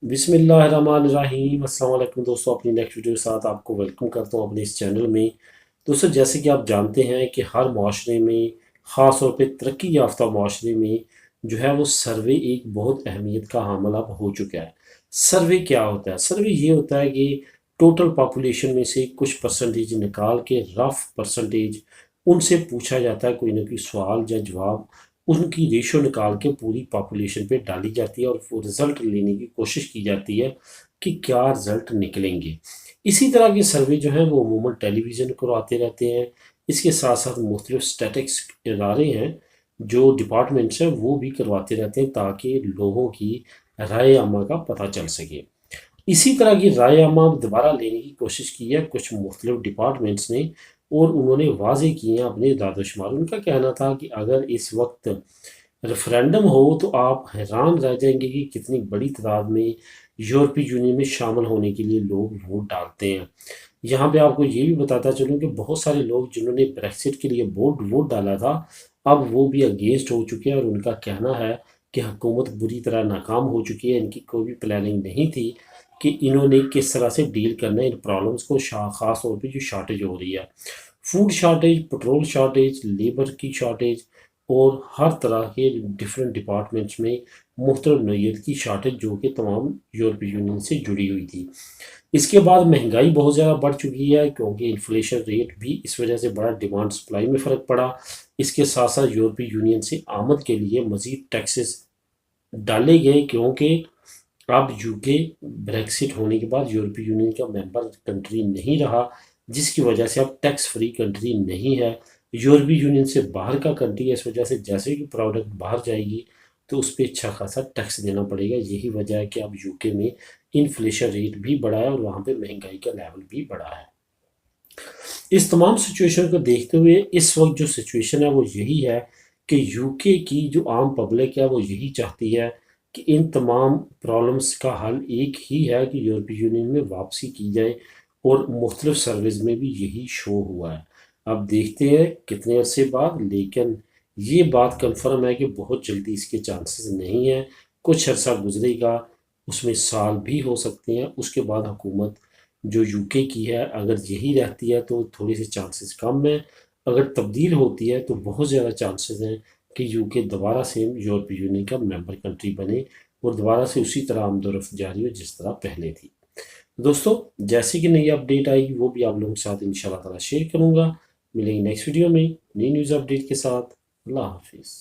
बिस्मिल्लाहिर्रहमानिर्रहीम। अस्सलाम वालेकुम दोस्तों, अपनी नेक्स्ट वीडियो के साथ आपको वेलकम करता हूँ अपने इस चैनल में। दोस्तों, जैसे कि आप जानते हैं कि हर माशरे में, ख़ास तौर पे तरक्की याफ्ता माशरे में जो है वो सर्वे एक बहुत अहमियत का हामिल अब हो चुका है। सर्वे क्या होता है? सर्वे ये होता है कि टोटल पॉपुलेशन में से कुछ परसेंटेज निकाल के रफ परसेंटेज उनसे पूछा जाता है, कोई ना कोई सवाल या जवाब उनकी रेशो निकाल के पूरी पॉपुलेशन पे डाली जाती है और वो रिज़ल्ट लेने की कोशिश की जाती है कि क्या रिज़ल्ट निकलेंगे। इसी तरह के सर्वे जो हैं वो अमूमन टेलीविज़न करवाते रहते हैं। इसके साथ साथ मुख्तलिफ स्टैटिक्स इदारे हैं जो डिपार्टमेंट्स हैं वो भी करवाते रहते हैं ताकि लोगों की राय आमा का पता चल सके। इसी तरह की राय आमा दोबारा लेने की कोशिश की है कुछ मुख्तलिफ डिपार्टमेंट्स ने, और उन्होंने वाजे किए हैं अपने दादोशुमार। उनका कहना था कि अगर इस वक्त रेफरेंडम हो तो आप हैरान रह जाएंगे कि कितनी बड़ी तादाद में यूरोपीय यूनियन में शामिल होने के लिए लोग वोट डालते हैं। यहाँ पे आपको ये भी बताता चलूँ कि बहुत सारे लोग जिन्होंने ब्रेक्सिट के लिए वोट वोट डाला था, अब वो भी अगेंस्ट हो चुके हैं और उनका कहना है कि हुकूमत बुरी तरह नाकाम हो चुकी है। इनकी कोई भी प्लानिंग नहीं थी कि इन्होंने किस तरह से डील करना है इन प्रॉब्लम्स को, ख़ास तौर पे जो शार्टेज हो रही है, food shortage, petrol shortage, labour की शार्टेज और हर तरह के डिफरेंट डिपार्टमेंट्स में मुख्तलिफ नौइयत की शार्टेज जो कि तमाम यूरोपीय यूनियन से जुड़ी हुई थी। इसके बाद महंगाई बहुत ज़्यादा बढ़ चुकी है क्योंकि इन्फ्लेशन रेट भी इस वजह से बढ़ा, डिमांड सप्लाई में फ़र्क पड़ा। इसके साथ साथ यूरोपीय यूनियन से आमद के लिए मज़ीद टैक्सेस डाले गए क्योंकि अब यूके ब्रेक्सिट होने के बाद यूरोपीय यूनियन का मेंबर कंट्री नहीं रहा, जिसकी वजह से अब टैक्स फ्री कंट्री नहीं है, यूरोपीय यूनियन से बाहर का कंट्री है। इस वजह से जैसे कि प्रोडक्ट बाहर जाएगी तो उस पर अच्छा खासा टैक्स देना पड़ेगा। यही वजह है कि अब यूके में इन्फ्लेशन रेट भी बढ़ा है और वहाँ पे महंगाई का लेवल भी बढ़ा है। इस तमाम सिचुएशन को देखते हुए इस वक्त जो सिचुएशन है वो यही है कि यूके की जो आम पब्लिक है वो यही चाहती है कि इन तमाम प्रॉब्लम्स का हल एक ही है कि यूरोपीय यूनियन में वापसी की जाए, और मुख्तलिफ सर्वेज में भी यही शो हुआ है। अब देखते हैं कितने अरसे बाद, लेकिन ये बात कंफर्म है कि बहुत जल्दी इसके चांसेस नहीं है। कुछ अर्सा गुजरेगा, उसमें साल भी हो सकते हैं। उसके बाद हुकूमत जो यूके की है अगर यही रहती है तो थोड़ी सी चांसेस कम है, अगर तब्दील होती है तो बहुत ज़्यादा चांसेस हैं कि यूके दोबारा से यूरोपीय यूनियन का मेंबर कंट्री बने और दोबारा से उसी तरह आमदोरफ्त जारी हो जिस तरह पहले थी। दोस्तों, जैसे कि नई अपडेट आएगी वो भी आप लोगों के साथ इंशाल्लाह ताला शेयर करूँगा। मिलेंगे नेक्स्ट वीडियो में नई न्यूज़ अपडेट के साथ। अल्लाह हाफिज़।